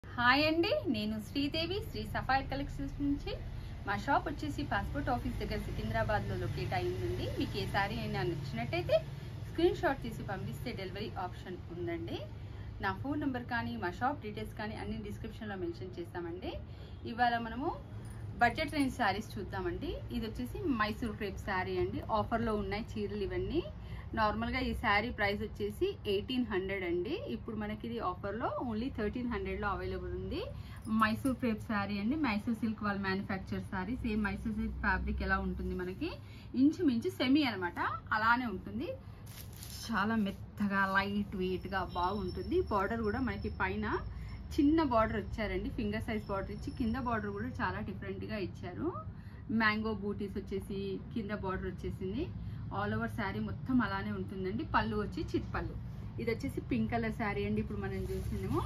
Hi అండి, నేను శ్రీదేవి శ్రీ సఫాయి collections నుంచి. మా షాప్ వచ్చేసి పాస్పోర్ట్ ఆఫీస్ దగ్గర సికింద్రాబాద్లో లొకేట్ అయ్యిందండి. మీకు ఏ సారీ అయినా నచ్చినట్టయితే స్క్రీన్ షాట్ తీసి పంపిస్తే డెలివరీ ఆప్షన్ ఉందండి. నా ఫోన్ నెంబర్ కానీ మా షాప్ డీటెయిల్స్ కానీ అన్ని డిస్క్రిప్షన్లో మెన్షన్ చేస్తామండి. ఇవాళ మనము బడ్జెట్ రేంజ్ శారీస్ చూద్దామండి. ఇది వచ్చేసి మైసూర్ క్రేప్ శారీ అండి. ఆఫర్లో ఉన్నాయి చీరలు ఇవన్నీ. నార్మల్గా ఈ శారీ ప్రైస్ వచ్చేసి 1800 అండి. ఇప్పుడు మనకి ఇది ఆఫర్లో ఓన్లీ 1300లో అవైలబుల్ ఉంది. మైసూర్ క్రేప్ శారీ అండి. మైసూర్ సిల్క్ వాళ్ళు manufacture sari. Same Mysore silk fabric ఎలా ఉంటుంది మనకి ఇంచుమించు సెమీ అనమాట, అలానే ఉంటుంది. చాలా మెత్తగా లైట్ వెయిట్గా బాగుంటుంది. బార్డర్ కూడా మనకి పైన చిన్న బార్డర్ ఇచ్చారండి, ఫింగర్ సైజ్ బార్డర్ ఇచ్చి కింద బార్డర్ కూడా చాలా డిఫరెంట్గా ఇచ్చారు. మ్యాంగో బూటీస్ వచ్చేసి కింద బార్డర్ వచ్చేసింది. ఆల్ ఓవర్ శారీ మొత్తం అలానే ఉంటుందండి. పళ్ళు వచ్చి చిట్ పళ్ళు. ఇది వచ్చేసి పింక్ కలర్ శారీ అండి. ఇప్పుడు మనం చూసినాము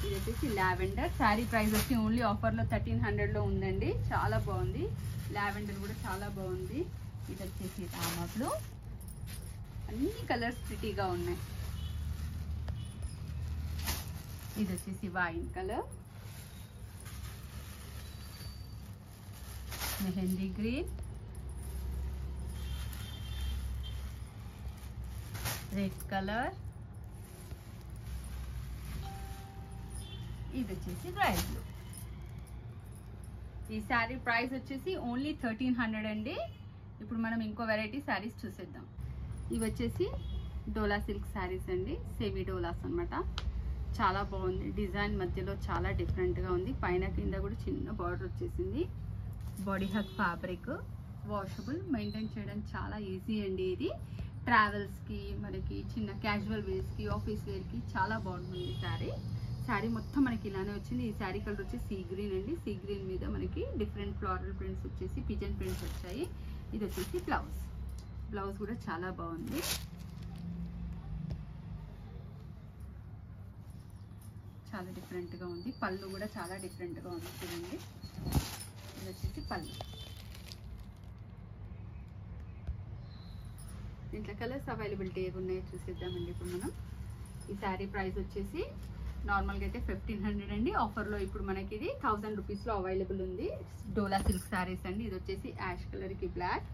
ఇది వచ్చేసి లావెండర్. శారీ ప్రైస్ వచ్చి ఓన్లీ ఆఫర్లో 1300లో ఉందండి. చాలా బాగుంది. లావెండర్ కూడా చాలా బాగుంది. ఇది వచ్చేసి రామా బ్లూ. అన్ని కలర్స్ ప్రిటీగా ఉన్నాయి. ఇది వచ్చేసి wine colour, mehndi green, red colour, ఇది వచ్చేసి రాయల్ బ్లూ. ఈ శారీ ప్రైస్ వచ్చేసి ఓన్లీ 1300 అండి. ఇప్పుడు మనం ఇంకో వెరైటీ శారీస్ చూసేద్దాం. ఇవి వచ్చేసి డోలా సిల్క్ శారీస్ అండి. సెమీ డోలాస్ అనమాట. చాలా బాగుంది. డిజైన్ మధ్యలో చాలా డిఫరెంట్గా ఉంది. పైన కింద కూడా చిన్న బార్డర్ వచ్చేసింది. Body hug fabric, washable, maintain చేయడం చాలా ఈజీ అండి. ఇది ట్రావెల్స్కి, మనకి చిన్న క్యాజువల్ వేర్స్కి, ఆఫీస్ వేర్కి చాలా బాగుంటుంది శారీ. శారీ మొత్తం మనకి ఇలానే వచ్చింది. ఈ శారీ కలర్ వచ్చి సీ గ్రీన్ అండి. సీ గ్రీన్ మీద మనకి డిఫరెంట్ ఫ్లోరల్ ప్రింట్స్ వచ్చేసి పిజన్ ప్రింట్స్ వచ్చాయి. ఇది వచ్చేసి బ్లౌజ్. బ్లౌజ్ కూడా చాలా బాగుంది. చాలా డిఫరెంట్గా ఉంది. పళ్ళు కూడా చాలా డిఫరెంట్గా ఉంది చూడండి. ఇది వచ్చేసి పళ్ళు. దీంట్లో కలర్స్ అవైలబిలిటీ ఏవి ఉన్నాయో చూసేద్దామండి. ఇప్పుడు మనం ఈ శారీ ప్రైస్ వచ్చేసి నార్మల్గా అయితే 1500 అండి. ఆఫర్లో ఇప్పుడు మనకి ఇది 1000 రూపీస్లో అవైలబుల్ ఉంది. డోలా సిల్క్ శారీస్ అండి. ఇది వచ్చేసి యాష్ కలర్కి బ్లాక్,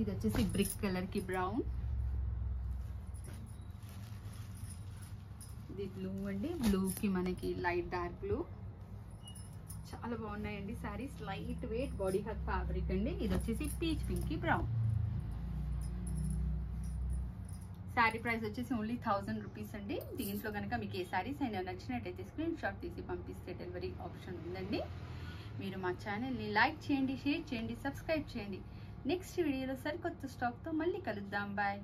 ఇది వచ్చేసి బ్రిక్ కలర్కి బ్రౌన్, ఇది బ్లూ అండి. బ్లూకి మనకి లైట్ డార్క్ బ్లూ. చాలా బాగున్నాయండి saris. Light weight body hug fabric అండి. ఇది వచ్చేసి peach pink brown. Sari price వచ్చేసి ఓన్లీ 1000 రూపీస్ అండి. దీంట్లో కనుక మీకు ఏ శారీస్ అయినా నచ్చినట్టయితే స్క్రీన్ షాట్ తీసి పంపిస్తే డెలివరీ ఆప్షన్ ఉందండి. మీరు మా ఛానల్ని లైక్ చేయండి, షేర్ చేయండి, సబ్స్క్రైబ్ చేయండి. నెక్స్ట్ వీడియోలో సరికొత్త స్టాక్తో మళ్ళీ కలుద్దాం. బాయ్.